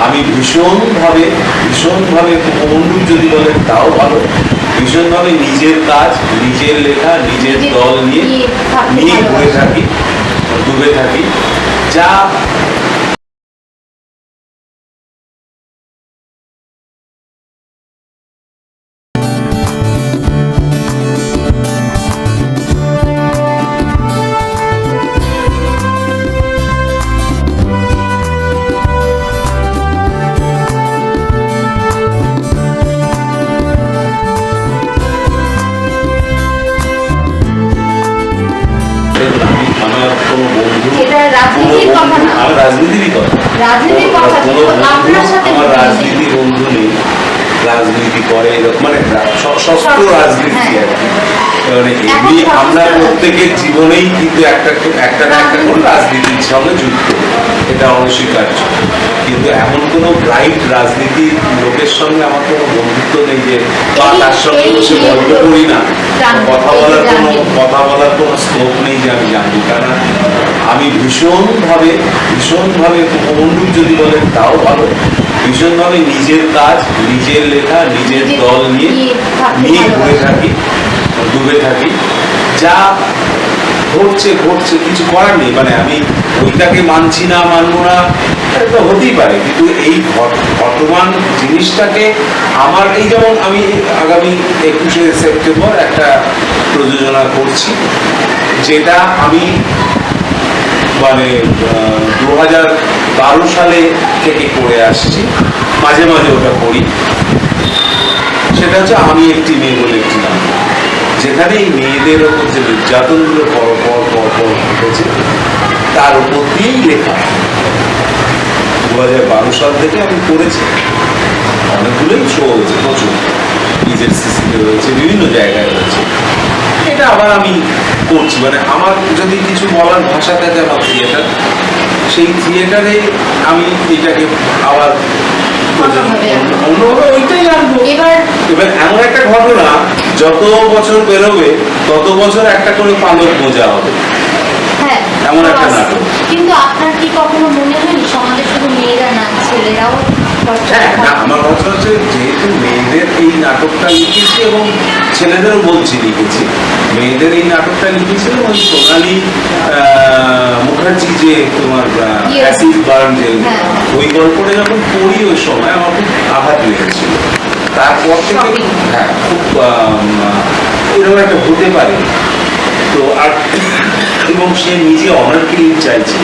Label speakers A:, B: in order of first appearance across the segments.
A: আমি ভীষণভাবে অনুরূপ যদি বলেন তাও ভালো, ভীষণভাবে নিজের কাজ, নিজের লেখা, নিজের দল নিয়ে ঘুরে থাকি, ডুবে থাকি। যা রাজনীতিরই কথা, আমার রাজনীতি বন্ধু নেই, রাজনীতি করে মানে শস্ত্র রাজনীতি আর কি। মানে এমনি আমরা প্রত্যেকের জীবনেই কিন্তু একটা না একটা করে রাজনীতির সঙ্গে যুক্ত, এটা অনস্বীকার্য। কিন্তু এমন কোনো ব্রাইট রাজনীতির লোকের সঙ্গে আমার কোনো বন্ধুত্ব নেই যে বা তার সঙ্গে বসে গল্প করি না, কথা বলার কোনো স্কোপ নেই যে আমি জানি। কারণ আমি ভীষণভাবে অনুরূপ যদি বলেন তাও ভালো, ভীষণভাবে নিজের কাজ, নিজের লেখা, নিজের দল নিয়ে ঘুরে থাকি, ডুবে থাকি। যা ঘটছে কিছু করার নেই। মানে আমি ওইটাকে মানছি না, মানবো না, এটা হতেই পারে, কিন্তু এই বর্তমান জিনিসটাকে আমার এই যেমন আমি আগামী 21শে সেপ্টেম্বর একটা প্রযোজনা করছি, যেটা আমি মানে 2012 সালে থেকে করে আসছি, মাঝে ওটা করি। সেটা হচ্ছে আমি একটি মেয়ে বলে একটি নাম, যেখানে এই মেয়েদের ওপর যে নির্যাতনগুলো পর ঘটেছে তার উপর দিয়েই লেখা। 2012 সাল থেকে আমি করেছি, অনেকগুলোই শো হয়েছে, প্রচুর নিজের সিসিতে রয়েছে, বিভিন্ন জায়গায় রয়েছে। এটা আবার আমি করছি, মানে আমার যদি কিছু বলার ভাষা থাকে আমার থিয়েটার, সেই থিয়েটারে আমি এটাকে আবার অন্যভাবে ওইটাই আনবো। এবার এমন একটা ঘটনা, যত বছর বেরোবে তত বছর একটা করে পালক মোজা হবে, এমন একটা নাটক।
B: কিন্তু আপনার কি কখনো মনে হয়নি সমাজে শুধু মেয়েরা না, ছেলেরাও?
A: আমার কথা হচ্ছে, যেহেতু মেয়েদের এই নাটকটা লিখেছি এবং ছেলেদেরও বলছি লিখেছি, মেয়েদের এই নাটকটা লিখেছিল ওই সোনালী মুখার্জি, যে তোমার অ্যাসিড বার্ন, যে ওই গল্পটা যখন পড়ি ওই সময় আমার খুব আঘাত লেগেছিল। তারপর থেকে খুব এরকম একটা হতে পারে তো। আর এবং সে নিজে অনার ক্রিয়েট চাইছে,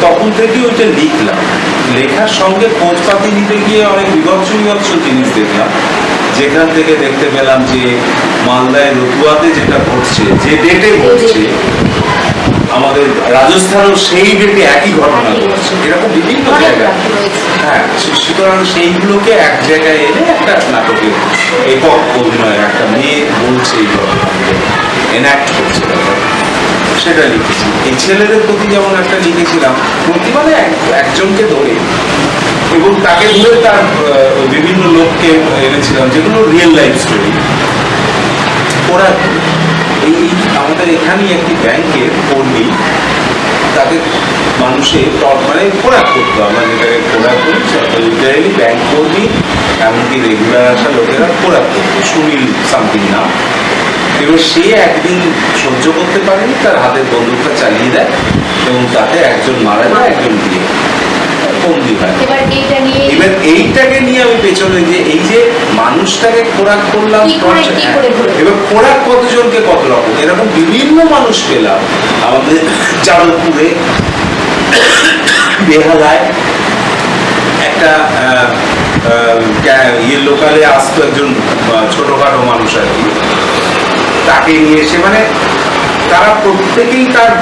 A: তখন থেকে ওইটা লিখলাম। লেখার সঙ্গে খোঁজপাতি নিতে গিয়ে অনেক বিভৎস জিনিস দেখলাম, যেখান থেকে দেখতে পেলাম যে মালদায় রতুয়াতে যেটা ঘটছে, যে ডেটে ঘটছে, আমাদের রাজস্থানেও সেই ডেটে একই ঘটনা ঘটছে, এরকম বিভিন্ন জায়গায়। সুতরাং সেইগুলোকে এক জায়গায় এনে একটা নাটকের একক অভিনয়, একটা মেয়ে বলছে এই ঘটনাগুলো এনাক্ট করছে, সেটা লিখেছি। এই ছেলেদের প্রতি যেমন একটা লিখেছিলাম, প্রতি মানে একজনকে ধরে, এবং তাকে ধরে তার বিভিন্ন লোককে এনেছিলাম, যেগুলো রিয়েল লাইফ স্টোরি। ওরা এই আমাদের এখানেই একটি ব্যাংকের কর্মী, তাকে মানুষের মানে খোরাক করতো, আমরা যেটাকে খোরাক করি, লিটারেলি ব্যাংক কর্মী, এমনকি রেগুলার আসা লোকেরা খোরাক করতো, সুনীল সামথিং নাম। এবার সে একদিন সহ্য করতে পারেনি, তার হাতের বন্দুকটা চালিয়ে দেয় এবং তাতে একজন মারা যায়, একজন দিয়ে বন্দি হয়। এবার এইটাকে নিয়ে আমি পেছনে, যে এই যে মানুষটাকে খোরাক করলাম, এবার খোরাক কতজনকে কত রকম, এরকম বিভিন্ন মানুষ পেলাম আমাদের চাঁদপুরে, বেহালায় একটা লোকালে আসতো একজন ছোটখাটো মানুষ আর কি, তাকে নিয়ে এসে, মানে তারা প্রত্যেকেই তার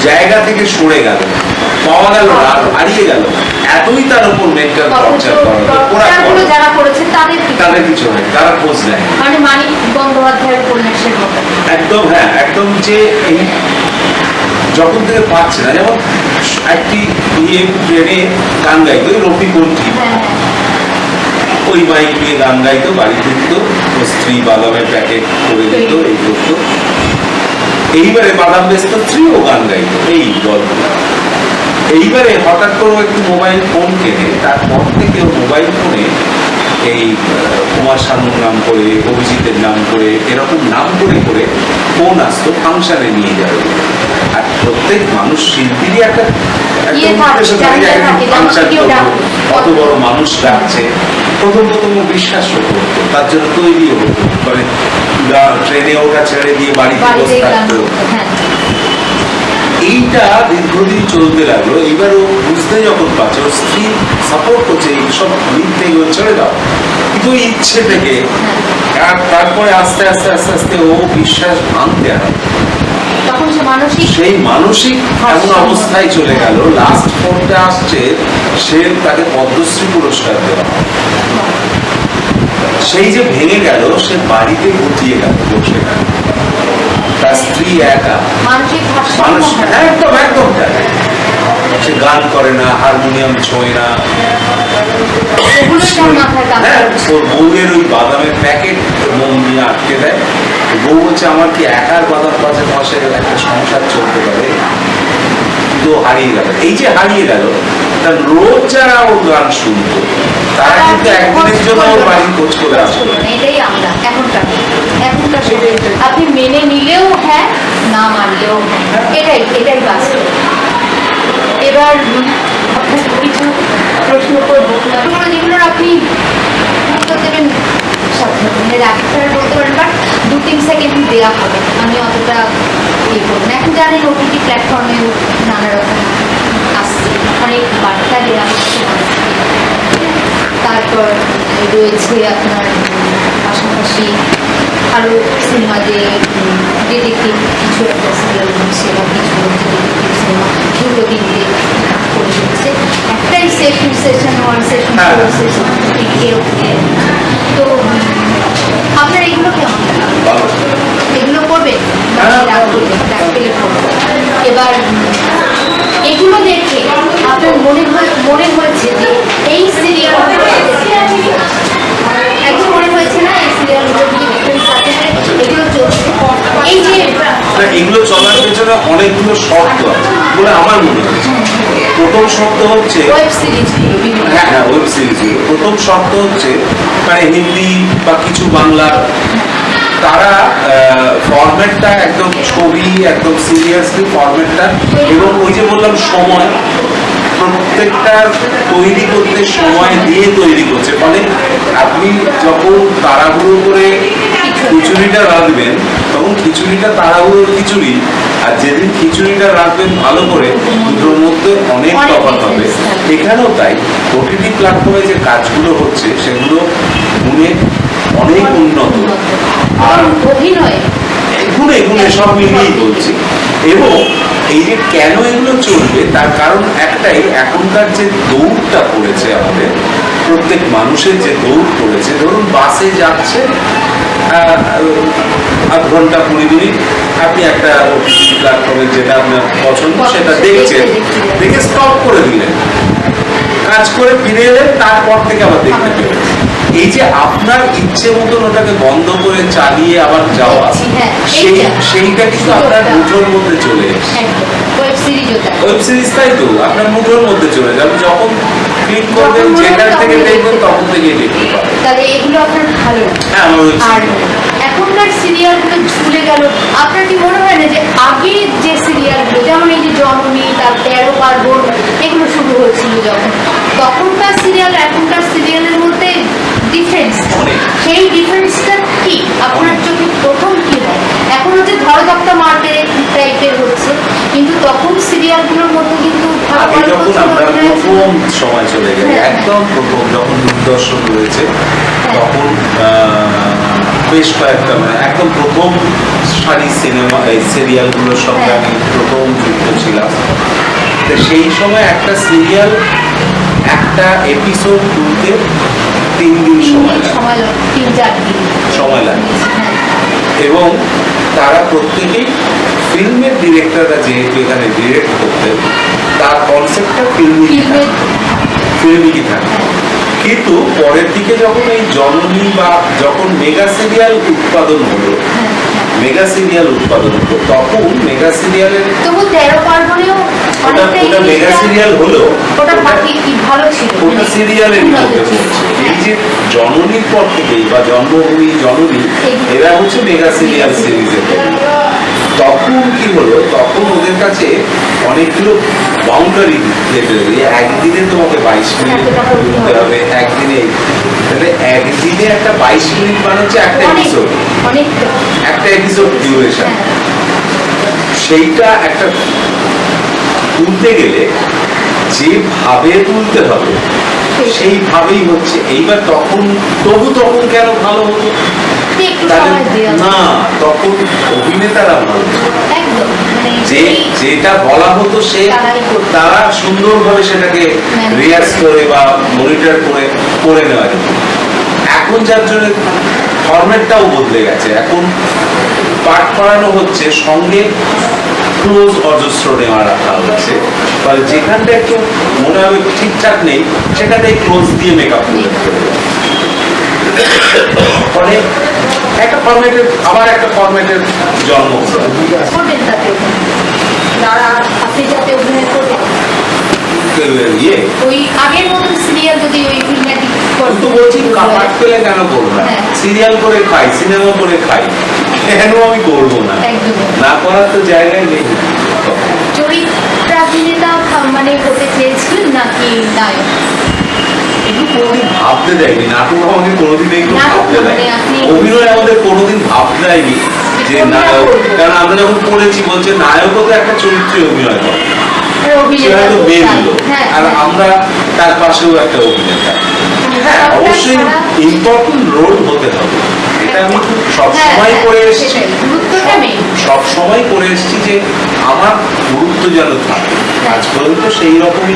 A: জায়গা থেকে সরে গেল, পাওয়া গেল না, হারিয়ে গেল, এতই তার উপর মেন্টাল টর্চার তাদের কিছু হয়, তারা খোঁজ নেয়।
B: মানে মানিক বন্দ্যোপাধ্যায়ের উপন্যাসের মতো
A: একদম, একদম, যে এই যখন থেকে পাচ্ছে না, যেমন একটি ট্রেনে গান গাইতো রফি কন্ঠি, ওই মাইক নিয়ে গান গাইতো, বাড়ি ফিরতো, ও স্ত্রী বাদামের প্যাকেট করে দিত, এই করতো। এইবারে বাদাম বেচত, স্ত্রীও গান গাইতো, এই গল্প। এইবারে হঠাৎ করে ও একটু মোবাইল ফোন কেনে, তারপর থেকে ও মোবাইল ফোনে এই কুমার শানুর নাম করে, অভিজিতের নাম করে, এরকম নাম করে করে ফোন আসতো ফাংশনে নিয়ে যাবে। আর প্রত্যেক মানুষ শিল্পীরই একটা
B: ইয়ে থাকে, চাহিদা থাকে,
A: ফাংশন
B: কেউ ডাকে।
A: কত বড় মানুষ ডাকছে, প্রথম প্রথম ও বিশ্বাসও করতো, তার জন্য তৈরিও হতো, মানে ট্রেনে ওটা ছেড়ে দিয়ে বাড়িতে
B: বাড়িতে
A: বসে
B: গান
A: থাকতো।
B: করতো, হ্যাঁ।
A: এইটা দীর্ঘদিন চলতে লাগলো। এবার ও বুঝতে যখন পারছে, ওর স্ত্রী সাপোর্ট করছে এইসব দিক থেকে ও ছেড়ে দাও, কিন্তু ওই ইচ্ছে থেকে। আর তারপরে আস্তে আস্তে আস্তে আস্তে ও বিশ্বাস ভাঙতে হয়,
B: তখন সে মানসিক
A: সেই মানসিক এমন অবস্থায় চলে গেল, লাস্ট ফোনটা আসছে, সে তাকে পদ্মশ্রী পুরস্কার দেওয়া হয়। সেই যে ভেঙে গেল, সে বাড়িতে গুটিয়ে গেল, বসে গেল, তার স্ত্রী একা,
B: মানসিক ভারসাম্য
A: মানুষ
B: হারায়।
A: একদম একদম তাই। সে গান করে না, হারমোনিয়াম ছোঁয় না,
B: এগুলো তার মাথায় কাজ
A: হ্যাঁ,
B: করছে।
A: ওর বউয়ের ওই বাদামের প্যাকেট মোম নিয়ে আটকে দেয়। বউ বলছে আমার কি একার বাদাম পাশে পাশে একটা সংসার চলতে পারে, কিন্তু ও হারিয়ে গেল। এই যে হারিয়ে গেল, তার রোজ যারা ওর গান শুনতো, তারা কিন্তু একদিনের জন্য ওর বাড়ি খোঁজ করে আসতো।
B: এটাই আমরা এখনকার সময়। আপনি মেনে নিলেও হ্যাঁ, না মানলেও হ্যাঁ, এটাই বাস্তব। এবার আপনাকে কিছু প্রশ্ন করবো, যেগুলোর আপনি উত্তর দেবেন সাথে ডাক্তার বলতে পারেন, বাট 2-3 সেকেন্ড দেওয়া হবে, আমি অতটা ইয়ে করবো না। এখন জানেন ওটিটি প্ল্যাটফর্মে নানা রকম আসছে, অনেক বার্তা দেওয়া হচ্ছে। তারপর রয়েছে আপনার পাশাপাশি আরও সিনেমাতে ডিটেকটিভ কিছু একটা সিরিয়াল হচ্ছে বা কিছু ডিটেকটিভ সিনেমা 2-3টে করে হচ্ছে, একটাই সেশন 1 সেশন 2 সেশন এরকম। তো আপনার এগুলো কেমন লাগে? এগুলো করবেন? এবার এগুলো দেখে আপনার মনে হয়েছে যে এই সিরিয়াল একদম মনে হয়েছে না এই সিরিয়ালগুলো ডিফারেন্স আছে, এগুলো চলছে, এই যে
A: এগুলো চলার পেছনে অনেকগুলো শর্ত আছে বলে আমার মনে হচ্ছে। প্রথম শর্ত হচ্ছে,
B: ওয়েব সিরিজগুলো বিভিন্ন
A: হ্যাঁ হ্যাঁ, ওয়েব সিরিজগুলো প্রথম শর্ত হচ্ছে, মানে হিন্দি বা কিছু বাংলা, তারা ফরম্যাটটা একদম ছবি, একদম সিরিয়াসলি ফরম্যাটটা, এবং ওই যে বললাম সময়, প্রত্যেকটা তৈরি করতে সময় দিয়ে তৈরি করছে। ফলে আপনি যখন তাড়াহুড়ো করে খিচুড়িটা রাঁধবেন, তখন খিচুড়িটা তাড়াহুড়োর খিচুড়ি, আর যেদিন খিচুড়িটা রাঁধবেন ভালো করে, দুটোর মধ্যে অনেক তফাৎ হবে। এখানেও তাই, ওটিটি প্ল্যাটফর্মে যে কাজগুলো হচ্ছে সেগুলো গুণে অনেক উন্নত, আর
B: অভিনয়
A: গুণে গুণে সব মিলিয়েই বলছি। এবং এই যে কেন এগুলো চলবে, তার কারণ একটাই, এখনকার যে দৌড়টা পড়েছে আমাদের, প্রত্যেক মানুষের যে দৌড় পড়েছে, ধরুন বাসে যাচ্ছে 8 ঘন্টা 20 মিনিট, আপনি একটা ওটিটি প্ল্যাটফর্মে যেটা আপনার পছন্দ সেটা দেখছেন, দেখে স্টপ করে দিলেন, কাজ করে ফিরে এলেন, তারপর থেকে আবার দেখতে পেলেন। এই যে আপনার ইচ্ছে মতন ওটাকে বন্ধ করে চালিয়ে আবার যাওয়া,
B: হ্যাঁ,
A: সেইটা কিন্তু আপনার মুঠোর মধ্যে চলে এসেছে।
B: ওয়েব সিরিজও তাই।
A: ওয়েব সিরিজ তাই তো, আপনার মুঠোর মধ্যে চলে যাবে, যখন ক্লিক করবেন,
B: যখন
A: যেখান থেকে
B: তখন
A: দেখবেন তখন থেকেই দেখতে পাবেন।
B: তাহলে এগুলো আপনার ভালো।
A: হ্যাঁ, আমার ওয়েব
B: আর
A: সিরিজ
B: এখনকার সিরিয়ালগুলো ঝুলে গেল, আপনার কি মনে হয় না যে আগে যে সিরিয়ালগুলো, যেমন এই যে জননী, তার 13 পার্বণ, এগুলো শুরু হয়েছিল যখন, তখনকার সিরিয়াল এখনকার সিরিয়ালের মধ্যে ডিফারেন্স,
A: অনেক।
B: সেই ডিফারেন্সটা কি আপনার চোখে প্রথম কি হয়? এখন হচ্ছে ধরদপ্তা মারতে টাইপের হচ্ছে, কিন্তু তখন সিরিয়ালগুলোর মধ্যে কিন্তু
A: আগে যখন আমরা প্রথম সময় চলে গেল,
B: হ্যাঁ।
A: একদম প্রথম যখন দূরদর্শন রয়েছে, তখন বেশ কয়েকটা, মানে একদম প্রথম সারি সিনেমা, এই সিরিয়ালগুলোর সঙ্গে
B: হ্যাঁ।
A: আমি প্রথম যুক্ত ছিলাম। তো সেই সময় একটা সিরিয়াল, একটা এপিসোড তুলতে 3 দিন সময় লাগে,
B: 3-4 দিন
A: সময় লাগে।
B: হ্যাঁ।
A: এবং তারা প্রত্যেকেই ফিল্মের ডিরেক্টররা যেহেতু এখানে ডিরেক্ট করতেন, তার কনসেপ্টটা ফিল্মিকই থাকে। কিন্তু পরের দিকে যখন এই জননী বা যখন মেগা সিরিয়াল উৎপাদন হলো, মেগা সিরিয়াল উৎপাদন হতো, তখন মেগা সিরিয়ালের
B: তবু 13 পার্বণেও অনেকটা
A: ওটা মেগা সিরিয়াল হলো,
B: ওটা কি ভালো ছিল,
A: ওটা সিরিয়ালের
B: উন্নত
A: মধ্যে
B: ছিল।
A: পড়ছে। এই যে জননীর পর থেকেই বা জন্মভূমি জননী, এরা হচ্ছে মেগা সিরিয়াল সিরিজের। তখন কি হলো, তখন ওদের কাছে অনেকগুলো বাউন্ডারি একদিনে তোমাকে 22 মিনিট করতে হবে, একদিনে তাহলে একদিনে একটা 22 মিনিট মানে হচ্ছে একটা এপিসোড,
B: অনেকটা
A: একটা এপিসোড ডিউরেশন। সেইটা একটা তুলতে গেলে যেভাবে তুলতে হবে সেইভাবেই হচ্ছে। এইবার তখন তখন কেন ভালো হতো?
B: একটু
A: তাহলে
B: সময় দেওয়া
A: না, তখন অভিনেতারা ভালো ছিল।
B: একদম মানে
A: যেটা বলা হতো সে
B: তারাই করতো।
A: তারা সুন্দরভাবে সেটাকে
B: Manage
A: রিয়াজ করে বা মনিটর করে নেওয়া যেত। এখন যার জন্য ফরম্যাটটাও বদলে গেছে, এখন পাঠ করানো হচ্ছে, সঙ্গে ক্লোজ অজস্র নেওয়া রাখা হচ্ছে, ফলে যেখানটা একটু মনে হবে ঠিকঠাক নেই সেখানে ক্লোজ দিয়ে মেকআপ করে ফলে একটা ফরম্যাটের আবার একটা ফরম্যাটের জন্ম হলো।
B: করবেন তাতে যারা আপনি যাতে অভিনয় করবেন
A: ইয়ে
B: ওই আগের মতন সিরিয়াল যদি ওই ফিল্মেটিক
A: তো বলছি কাট পেলে কেন করবো না?
B: হ্যাঁ।
A: সিরিয়াল করে খাই, সিনেমা করে খাই, কেন আমি করবো না?
B: একদম।
A: না করার তো জায়গায় নেই।
B: চরিত্রাভিনেতা মানে হতে চেয়েছিলেন নাকি নায়ক?
A: এগুলো কোনোদিন ভাবতে দেয়নি, নাটক আমাকে কোনোদিন এগুলো
B: নাটক
A: ভাবতে
B: মানে
A: দেয়নি,
B: আপনি
A: অভিনয় আমাদের কোনোদিন ভাবতে দেয়নি যে নায়ক। কারণ আমরা যখন পড়েছি বলছে নায়কও তো একটা চরিত্রে অভিনয় করে, সে
B: অভিনেতা
A: হয়তো মেয়ে দিল,
B: হ্যাঁ
A: আর আমরা তার পাশেও একটা অভিনেতা। হ্যাঁ, অবশ্যই ইম্পর্টেন্ট রোল হতে হবে, এটা আমি সবসময় করে এসেছি,
B: গুরুত্বটা মেন।
A: সবসময় করে এসেছি যে আমার গুরুত্ব যেন থাকে। আজ পর্যন্ত সেই রকমই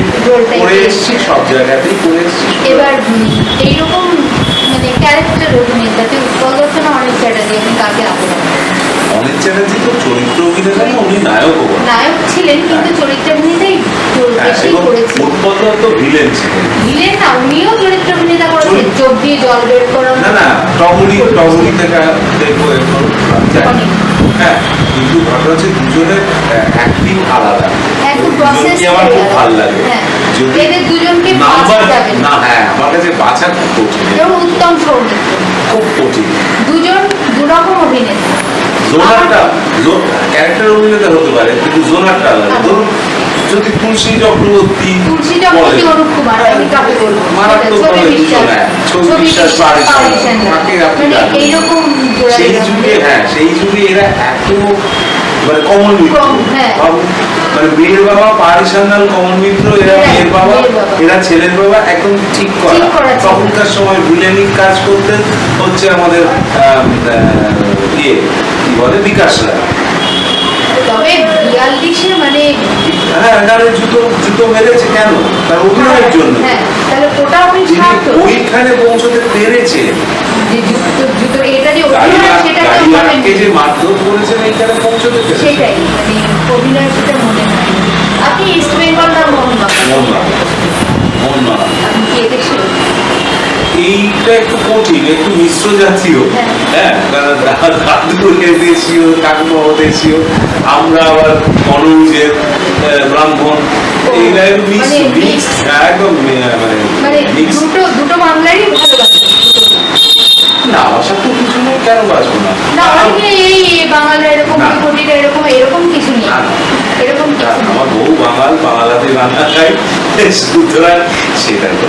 A: করে এসেছি, সব জায়গাতেই করে এসেছি।
B: এবার এইরকম মানে ক্যারেক্টার অভিনেতাতে উৎপল দত্ত না অনেক চ্যাটার্জি, আপনি কাকে আগ্রহ?
A: অনিত চ্যাটার্জি তো চরিত্র অভিনেতা না, উনি নায়কও বটে।
B: নায়ক ছিলেন কিন্তু চরিত্র অভিনেতাই বেশি
A: এবং
B: করেছেন।
A: উৎপল দত্ত ভিলেন ছিলেন।
B: ভিলেন না, উনিও চরিত্র অভিনেতা করেছেন, চোখ দিয়ে জল বের করানো।
A: না না, টগরি থেকে দেখবো এখন।
B: অনেক।
A: হ্যাঁ, কিন্তু ঘটনা হচ্ছে দুজনের অ্যাক্টিং আলাদা।
B: একটু
A: দুজনকে
B: process
A: আমার খুব
B: আলাদা।
A: ভালো লাগে।
B: হ্যাঁ।
A: যদি
B: এদের দুজনকে
A: নাম্বার
B: বাছা যাবে না।
A: না, হ্যাঁ আমার কাছে বাছা খুব কঠিন,
B: এবং উত্তম সৌমিত্র,
A: খুব কঠিন।
B: দুজন দুরকম অভিনেতা।
A: জোনারটা ক্যারেক্টার অভিনেতা হতে পারে, কিন্তু জোনারটা আলাদা। ধরুন যদি তুলসী চক্রবর্তী
B: তুলসী চক্রবর্তী, অনুপ কুমার, আমি কাকে বলবো?
A: মারাত্মক
B: ছবি
A: ভাবে
B: বিশ্বাস,
A: দুজন, ছবি বিশ্বাস,
B: পারিসান,
A: কাকে আপনি
B: মানে
A: জানেন?
B: এইরকম জোড়া
A: সেই
B: জোড়া।
A: যুগে, হ্যাঁ সেই যুগে এরা এত মানে কমল মিত্র,
B: হ্যাঁ।
A: মানে মেয়ের বাবা পারিসান্নাল কমল মিত্র, এরা
B: হ্যাঁ,
A: মেয়ের বাবা,
B: মেয়ের বাবা।
A: এরা ছেলের বাবা, একদম ঠিক করা।
B: ঠিক করা ছিল।
A: তখনকার সময় ভিলেনিক কাজ করতে হচ্ছে আমাদের ইয়ে কি বলে, বিকাশ রায়।
B: তবে 42-এ মানে
A: হ্যাঁ, এখানে জুতো মেরেছে কেন? তার অভিনয়ের জন্য।
B: হ্যাঁ, তাহলে ওটা আপনি
A: যিনি
B: সার্থক।
A: ওইখানে পৌঁছতে পেরেছে,
B: যে জুতো এটা যে অভিনয় সেটা কেউ ভাবেননি।
A: গাড়িয়াকে যে মারধর করেছেন এইখানে পৌঁছতে পেরেছে।
B: সেটাই মানে অভিনয় সেটা মনে হয়। আপনি ইস্ট বেঙ্গল না মোহনবাগান?
A: মোহনবাগান।
B: আপনি কি দেখছিলেন?
A: এইটা একটু কঠিন, একটু মিশ্র জাতীয়। হ্যাঁ, কারণ দাদু দেশীয়, কাকুমাও দেশীয়, আমরা আবার অনুজের ব্রাহ্মণ, এইটা একটু মিক্স, একদম
B: মানে
A: মিক্স।
B: দুটো বাংলারই ভালোবাসে।
A: না, আশা তো কিছু নেই, কেন বাঁচবো না?
B: না অনেকে এই বাঙালরা এরকম,
A: না।
B: ঘটিটা এরকম, এরকম কিছু নেই,
A: না।
B: এরকম কিছু নেই।
A: আমার বউ বাঙাল, বাংলাতে রান্না খাই, সুতরাং সেটা তো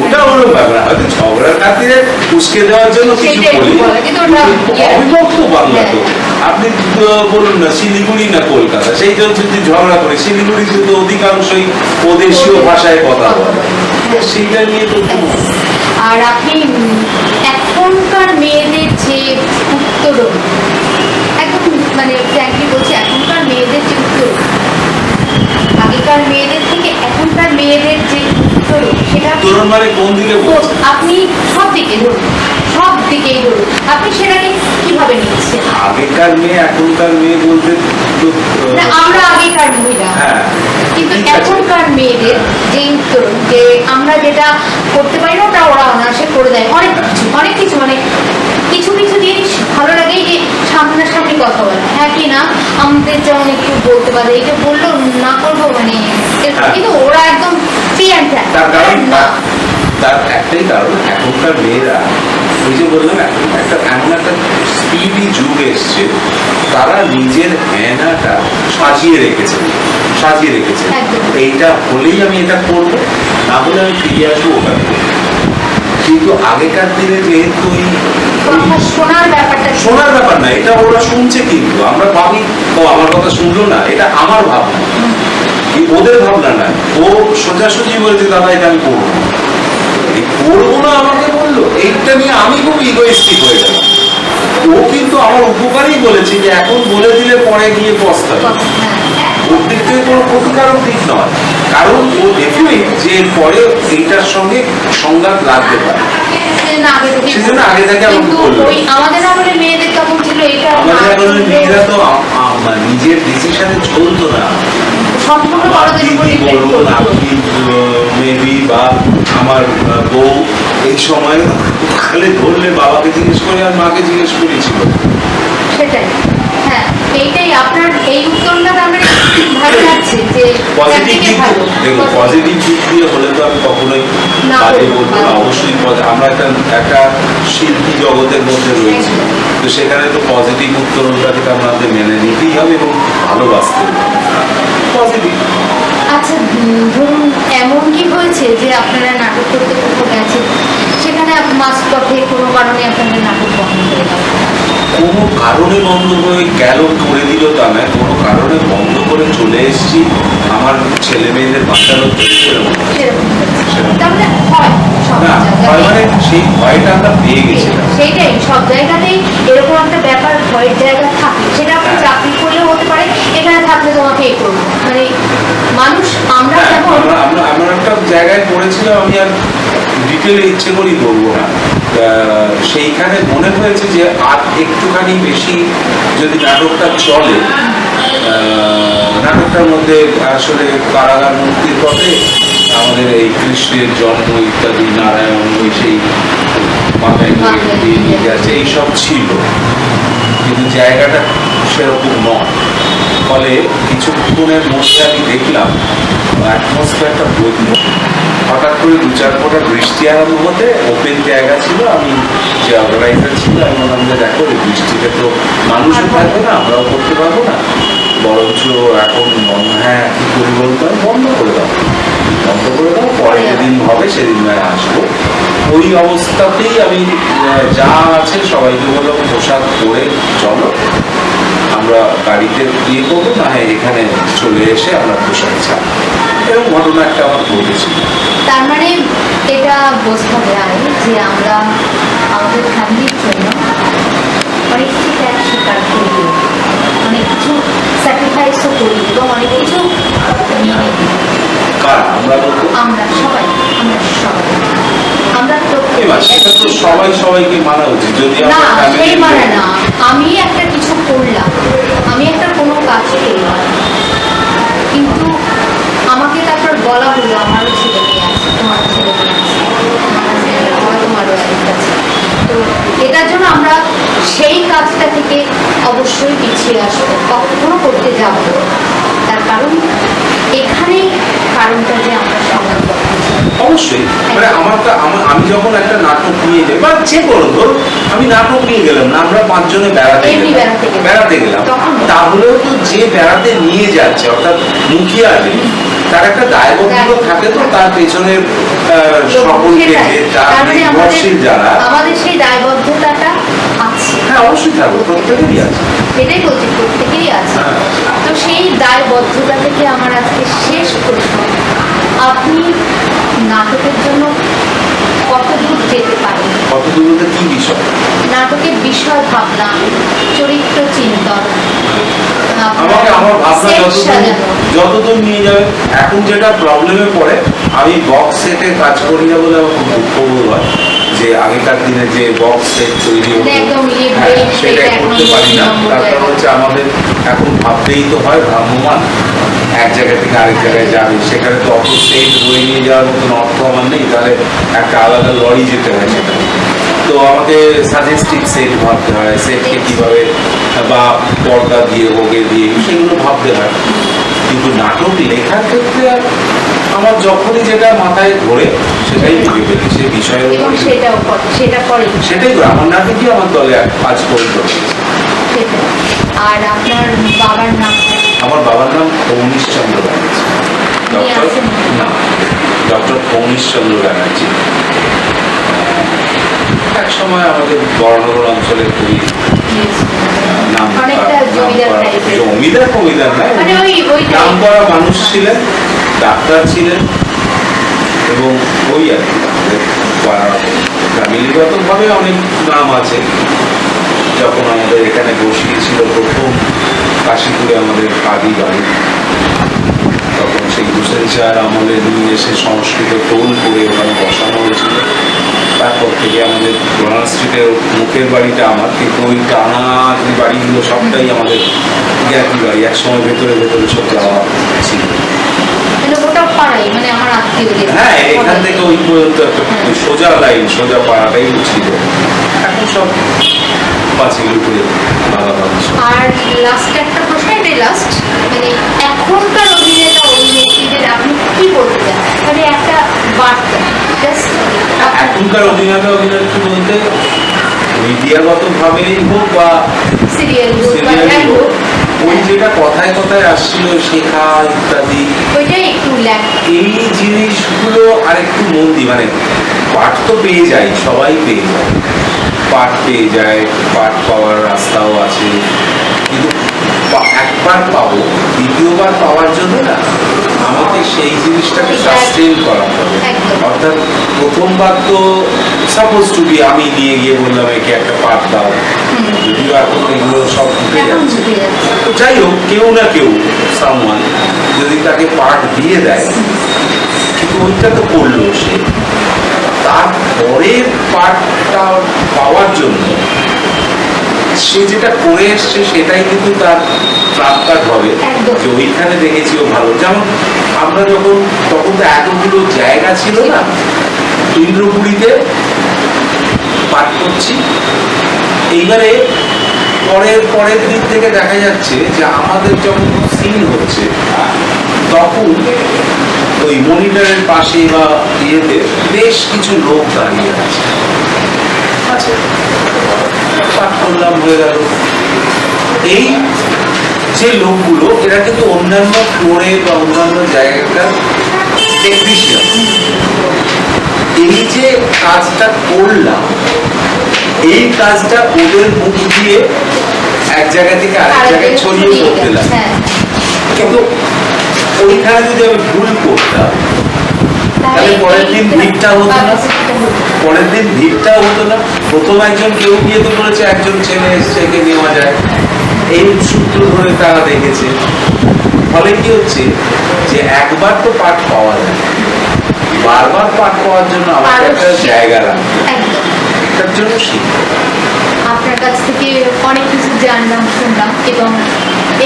A: ওটা ওর ব্যাপার। হয়তো ঝগড়ার খাতিরে উস্কে দেওয়ার জন্য কিছু
B: সেটাই
A: বলি,
B: বলে, কিন্তু ওটা
A: অবিভক্ত বাংলা তো।
B: হ্যাঁ।
A: আপনি তো বলুন না শিলিগুড়ি না কলকাতা, সেই জন্য যদি ঝগড়া করে, শিলিগুড়িতে তো অধিকাংশই ওদেশীয় ভাষায় কথা বলে, তো সেইটা নিয়ে তো কোনো-
B: আর আপনি এখনকার মেয়েদের যে উত্তরণ, একদম মানে ফ্র্যাঙ্কলি বলছি, এখনকার মেয়েদের যে উত্তরণ, আগেকার মেয়েদের থেকে এখনকার মেয়েদের যে উত্তরণ, সেটা
A: তরুণ মানে কোন দিকে বলছে?
B: আপনি সব দিকে ধরুন, সব দিকেই ধরুন, আপনি সেটাকে কিভাবে নিচ্ছেন?
A: আগেকার মেয়ে এখনকার মেয়ে বলতে তো
B: না, আমরা আগেকার মহিলা,
A: হ্যাঁ,
B: কিন্তু
A: ঠিক আছে।
B: এখনকার মেয়েদের যে উত্তরণ, যে আমরা যেটা করতে পারি না ওটা ওরা অনায়াসে করে দেয়, অনেক কিছু মানে কিছু কিছু জিনিস ভালো লাগে, যে কথা বলে, হ্যাঁ কি না আমাদের যেমন একটু বলতে পারে, এটা বললো না করবো মানে এরকম।
A: হ্যাঁ।
B: কিন্তু ওরা একদম ফ্রি অ্যান্ড
A: তার কারণ
B: না।
A: তার একটাই কারণ, এখনকার মেয়েরা ওই যে বললাম এখন এমন একটা স্পিডি যুগ এসছে, তারা নিজের হ্যানাটা সাজিয়ে রেখেছে।
B: একদম।
A: এইটা হলেই আমি এটা করবো, না হলে আমি ফিরে আসবো ওটা করবো। কিন্তু আগেকার দিনে যেহেতু
B: কথা শোনার ব্যাপারটা ছিল।
A: শোনার ব্যাপার না, এটা ওরা শুনছে, কিন্তু আমরা ভাবি ও আমার কথা শুনলো না, এটা আমার ভাবনা, ওদের ভাবনা না। ও সোজাসুজি বলছে দাদা এটা আমি করবো না। এই করবো না আমাকে বললো, এইটা নিয়ে আমি খুব ইগোইস্টিক হয়ে গেলাম। ও কিন্তু আমার উপকারেই বলেছে যে এখন বলে দিলে পরে গিয়ে পস্তাবে। ওর দিক থেকে কোনো ক্ষতিকারক দিক নয়, কারণ ও ডেফিনেট যে পরে এইটার সঙ্গে সংঘাত লাগতে পারে, সেজন্য আগে থেকে আমাকে
B: কিন্তু
A: বললো।
B: ওই আমাদের আমলে মেয়েদের তখন ছিল এটা
A: আমাদের এখন মেয়েরা তো নিজের ডিসিশনে চলতো না।
B: সম্পূর্ণ বড়দের উপর
A: দিদি
B: depend
A: বলুন,
B: করতো।
A: আপনি মেবি বা আমার বউ এই সময় খালি ধরলে বাবাকে জিজ্ঞেস করে আর মাকে জিজ্ঞেস করেছিল।
B: সেটাই, হ্যাঁ এইটাই আপনার এই উত্তরটা আমার ভালো লাগছে যে
A: পজিটিভ
B: একদিকে
A: দিক,
B: ভালো।
A: দেখুন পজিটিভ দিক দিয়ে হলে তো আমি কখনোই
B: না
A: বাজে
B: বলবো,
A: বলবো না।
B: ভালো।
A: অবশ্যই আমরা একটা শিল্পী জগতের মধ্যে রয়েছি, তো সেখানে তো পজিটিভ উত্তরণটাকে তো আমাদের মেনে নিতেই হবে এবং ভালোবাসতে হবে। পজিটিভ।
B: আচ্ছা ধরুন এমন কি হয়েছে যে আপনারা নাটক করতে কোথাও গেছেন, সেখানে মাঝপথে কোনো কারণে আপনাদের নাটক বন্ধ হয়ে গেল?
A: কোনো কারণে বন্ধ হয়ে গেল করে দিল তা নয়, কোনো কারণে বন্ধ করে চলে এসেছি, আমার ছেলে মেয়েদের বাঁচানোর জন্য
B: সেরকম হয়েছে।
A: সেরকম।
B: তার মানে হয় সব
A: না হয় মানে
B: জায়গাতেই।
A: সেই ভয়টা আমরা পেয়ে গেছিলাম।
B: সেইটাই, সব জায়গাতেই এরকম একটা ব্যাপার ভয়ের জায়গা থাকে, সেটা আপনি
A: হ্যাঁ।
B: চাকরি করলেও হতে পারে, এখানে থাকলে তোমাকে এ করবো মানে মানুষ আমরা
A: হ্যাঁ,
B: যেমন
A: আমরা একটা জায়গায় পড়েছিলাম, আমি আর ডিটেলে ইচ্ছে করেই বলবো না। সেইখানে মনে হয়েছে যে আর একটুখানি বেশি যদি নাটকটা চলে, নাটকটার মধ্যে আসলে কারাগার মুক্তির পথে আমাদের এই কৃষ্ণের জন্ম ইত্যাদি, নারায়ণ ওই সেই মাথায় করে দিয়ে নিয়ে গেছে, এইসব ছিল, কিন্তু জায়গাটা সেরকম নয়। ফলে কিছুক্ষণের মধ্যে আমি দেখলাম অ্যাটমসফিয়ারটা বদলে, হঠাৎ করে 2-4 ফোঁটা বৃষ্টি আরম্ভ হতে, ওপেন জায়গা ছিল, আমি যে অর্গানাইজার ছিল আমি বললাম যে দেখো এই বৃষ্টিতে তো মানুষও থাকবে না, আমরাও করতে পারবো না, বরঞ্চ এখন হ্যাঁ কি করি বলতে হয়, বন্ধ করে দাও, পরে যেদিন হবে সেদিন নয় আসবো। ওই অবস্থাতেই আমি যা আছে সবাইকে বললাম পোশাক পরে চলো, আমরা গাড়িতে ইয়ে করবো, না হয় এখানে চলে এসে আমরা পোশাক ছাড়। এরকম ঘটনা একটা আমার ঘটেছিল।
B: তার মানে এটা বোঝা যায় যে আমরা আমাদের ফ্যামিলির জন্য অনেক কিছু ত্যাগ স্বীকার করি, অনেক কিছু স্যাক্রিফাইসও করি এবং অনেক কিছু মেনে নিই।
A: কার আমরা বলবো
B: আমরা সবাই আমরা
A: এবার সেটা তো সবাইকে মানা উচিত, যদি
B: না
A: আমরা
B: সেই
A: family-
B: মানে না, আমি একটা কিছু করলাম, আমি একটা কোনো কাজ করলাম, কিন্তু আমাকে তারপর বলা হলো আমারও ছেলে মেয়ে আছে, তোমার ছেলে মেয়ে আছে, তোমারও একটা আছে, তো এটার জন্য আমরা সেই কাজটা থেকে অবশ্যই পিছিয়ে আসবো, কখনো করতে যাব না। তার কারণ এখানেই কারণটা যে আমরা সংগ্রাম করতে চাই।
A: অবশ্যই মানে আমি যখন একটা নাটক নিয়ে যাই বা যে কোনো ধরো আমি নাটক নিয়ে গেলাম না, আমরা 5 জনে
B: এমনি
A: বেড়াতে গেলাম,
B: তখন?
A: তাহলেও তো যে বেড়াতে নিয়ে যাচ্ছে অর্থাৎ মুখিয়া যে তার একটা দায়বদ্ধতা থাকে, তো তার পেছনের সকলকে
B: সেটাই।
A: যে তার
B: তার মানে
A: নির্ভরশীল যারা,
B: আমাদের সেই দায়বদ্ধতাটা আছে,
A: হ্যাঁ অবশ্যই থাকবে, প্রত্যেকেরই আছে।
B: এটাই বলছি প্রত্যেকেরই আছে।
A: হ্যাঁ।
B: তো সেই দায়বদ্ধতা থেকে আমার আজকে শেষ প্রশ্ন, আপনি নাটকের জন্য কত দূর যেতে পারেন?
A: কতদূর বলতে কি বিষয়?
B: নাটকের বিষয় ভাবনা, চরিত্র চিন্তন,
A: আমাকে আমার ভাবনা
B: set সাজানো।
A: যতদূর নিয়ে যাবে। এখন যেটা প্রবলেমে পড়ে, আমি বক্স সেটে কাজ করি না বলে আমার খুব দুঃখবোধ হয় যে আগেকার দিনে যে বক্স সেট তৈরি হতো,
B: একদম
A: হ্যাঁ,
B: weight
A: সেটা
B: weight
A: করতে পারি না।
B: একদম
A: তার কারণ হচ্ছে আমাদের এখন ভাবতেই তো হয় ভ্রাম্যমান, এক জায়গা থেকে আরেক জায়গায় যাবে, সেখানে তো অত সেট বয়ে নিয়ে যাওয়ার মতন অর্থ আমার নেই, তাহলে একটা আলাদা লরি যেতে হয় সেটা। তো আমাকে সাজেস্টিভ সেট ভাবতে হয়, সেটকে কিভাবে বা পর্দা দিয়ে হোকে দিয়ে সেগুলো ভাবতে হয়। কিন্তু নাটক লেখার ক্ষেত্রে আমার যখনই যেটা মাথায় ঘোরে সেটাই লিখে ফেলি, সে বিষয়ের
B: এবং
A: উপর
B: সেটা করে
A: সেটাই করে। আমার নাটকই আমার দলে আজ পর্যন্ত রয়েছে।
B: সেটা। আর আপনার বাবার নাম?
A: আমার বাবার নাম কৌনিশ চন্দ্র ব্যানার্জি,
B: উনি
A: ডক্টর
B: আছেন?
A: না ডক্টর কৌনিশ চন্দ্র ব্যানার্জি। এক সময় আমাদের বর্ণনগর অঞ্চলে খুবই নাম
B: অনেকটা জমিদার টাইপের।
A: জমিদার কমিদার নয়,
B: মানে ওই
A: নাম করা মানুষ ছিলেন, ডাক্তার ছিলেন, এবং ওই আর কি আমাদের ফ্যামিলিগতভাবে অনেক নাম আছে। যখন আমাদের এখানে বসিয়েছিল প্রথম কাশীপুরে আমাদের আদি বাড়ি, তখন সেই হুসেন শাহের আমলে নিয়ে এসে সংস্কৃত টোল করে ওখানে বসানো হয়েছিল। তারপর থেকে আমাদের ডোনাল্ড স্ট্রিটের মুখের বাড়িটা আমার, কিন্তু ওই টানা যে বাড়িগুলো সবটাই আমাদের জ্ঞাতি বাড়ি, একসময় ভেতরে ভেতরে সব যাওয়া ছিল।
B: মানে ওটা পাড়াই, মানে আমার আত্মীয়।
A: হ্যাঁ, এখান থেকে ওই পর্যন্ত একটা সোজা লাইন, সোজা পাড়াটাই ছিল। এখন সব পাঁচিল উপরে আলাদা।
B: আর লাস্ট একটা প্রশ্ন, এটাই লাস্ট, মানে এখনকার অভিনেতা অভিনেত্রীদের আপনি কি বলতে চান? মানে একটা বার্তা জাস্ট।
A: এখনকার অভিনেত্রী বলতে মিডিয়াগত ভাবেই হোক বা
B: সিরিয়াল
A: সিরিয়ালই হোক, ওই যেটা কথায় কথায় আসছিল শেখা ইত্যাদি,
B: ওইটাই একটু ল্যাক।
A: এই জিনিসগুলো আরেকটু মন দিই। মানে পাঠ তো পেয়ে যায়, সবাই পেয়ে যায়, পাঠ পেয়ে যায়, পাঠ পাওয়ার রাস্তাও আছে, কিন্তু একবার পাবো, দ্বিতীয়বার পাওয়ার জন্য না আমাকে সেই জিনিসটাকে সাস্টেন করাতে হবে। অর্থাৎ প্রথমবার তো সাপোজ টু বি আমি নিয়ে গিয়ে বললাম একে একটা পাঠ দাও, যদিও এখন এগুলো সব ঢুকে যাচ্ছে, তো যাই হোক কেউ না কেউ সামওয়ান যদি তাকে পাঠ দিয়ে দেয়, কিন্তু ওইটা তো করলো সে, তারপরের পাঠটা পাওয়ার জন্য সে যেটা করে এসছে সেটাই কিন্তু তার প্রাপ্তার হবে, যে ওইখানে দেখেছি ও ভালো। যেমন আমরা যখন তখন তো এতগুলো জায়গা ছিল না, ইন্দ্রপুরীতে পাঠ করছি, এইবারে পরের দিক থেকে দেখা যাচ্ছে যে আমাদের যখন সিন হচ্ছে তখন ওই মনিটরের পাশে বা ইয়েতে বেশ কিছু লোক দাঁড়িয়ে আছে, আচ্ছা পাঠ করলাম, হয়ে গেল। এই যে লোকগুলো এরা কিন্তু অন্যান্য ফ্লোরে বা অন্যান্য জায়গাটার টেকনিশিয়ান। এই যে কাজটা করলাম, এই কাজটা ওদের মুখ দিয়ে এক জায়গা থেকে আরেক জায়গায় ছড়িয়ে করতে লাগে, কিন্তু ওইখানে যদি আমি ভুল করতাম তাহলে পরের দিন ভিড়টা হতো না, পরের দিন ভিড়টাও হতো না। প্রথম একজন কেউ গিয়ে তো বলেছে একজন ছেলে এসছে, একে নেওয়া যায়, এই সূত্র ধরে তারা দেখেছে। ফলে কি হচ্ছে যে একবার তো পাঠ পাওয়া যায়, বারবার পাঠ পাওয়ার জন্য আমাকে একটা জায়গা রাখবে, এটার জন্য শিখতে।
B: আপনার কাছ থেকে অনেক কিছু জানলাম, শুনলাম, এবং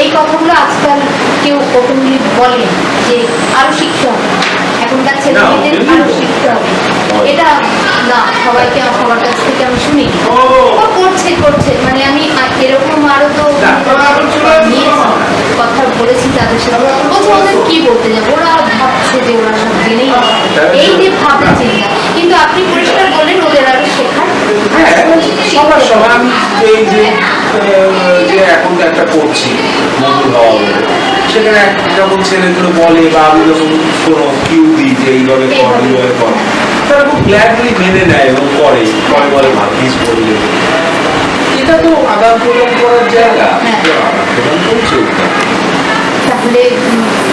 B: এই কথাগুলো আজকাল কেউ ওপেনলি বলে যে আরো শিখতে হবে, এখনকার ছেলেমেয়েদের আরো শিখতে হবে। এটা না সবাইকে সবার কাছ থেকে আমি শুনি করছে, মানে আমি এরকম আরো তো কথা বলেছি তাদের সাথে, বলছে ওদের কি বলতে যাবো, ওরা ভাবছে যে ওরা সব জেনেই, এই যে ভাবনা চিন্তা। কিন্তু আপনি পরিষ্কার বললেন ওদের আরো শেখার।
A: সবার আমি এই যে এখন একটা করছি মধুর হওয়া বলে, সেখানে যখন ছেলেগুলো বলে বা আমি যখন কোনো কিউ দিই যে এইভাবে কর এইভাবে কর, তারা খুব গ্ল্যাডলি মেনে নেয় এবং করে বলে ভাগ্যিস বললে। এটা তো আদান প্রদান করার জায়গা, আদান প্রদান করছে।
B: তাহলে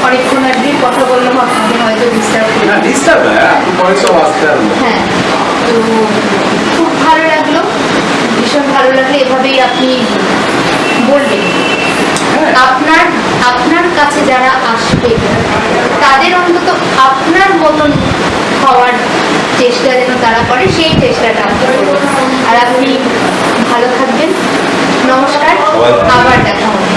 B: অনেকক্ষণ আর কি কথা বললাম, আপনাকে হয়তো
A: ডিস্টার্ব না, আপনি পরে সব আসতে পারবেন।
B: হ্যাঁ, তো খুব ভালো লাগলো, ভীষণ ভালো লাগলো। এভাবেই আপনি বলবেন, আপনার কাছে যারা আসবে তাদের অন্তত আপনার মতন হওয়ার চেষ্টা যেন তারা করে, সেই চেষ্টাটা আপনি করবেন। আর আপনি ভালো থাকবেন। নমস্কার, আবার দেখা হবে।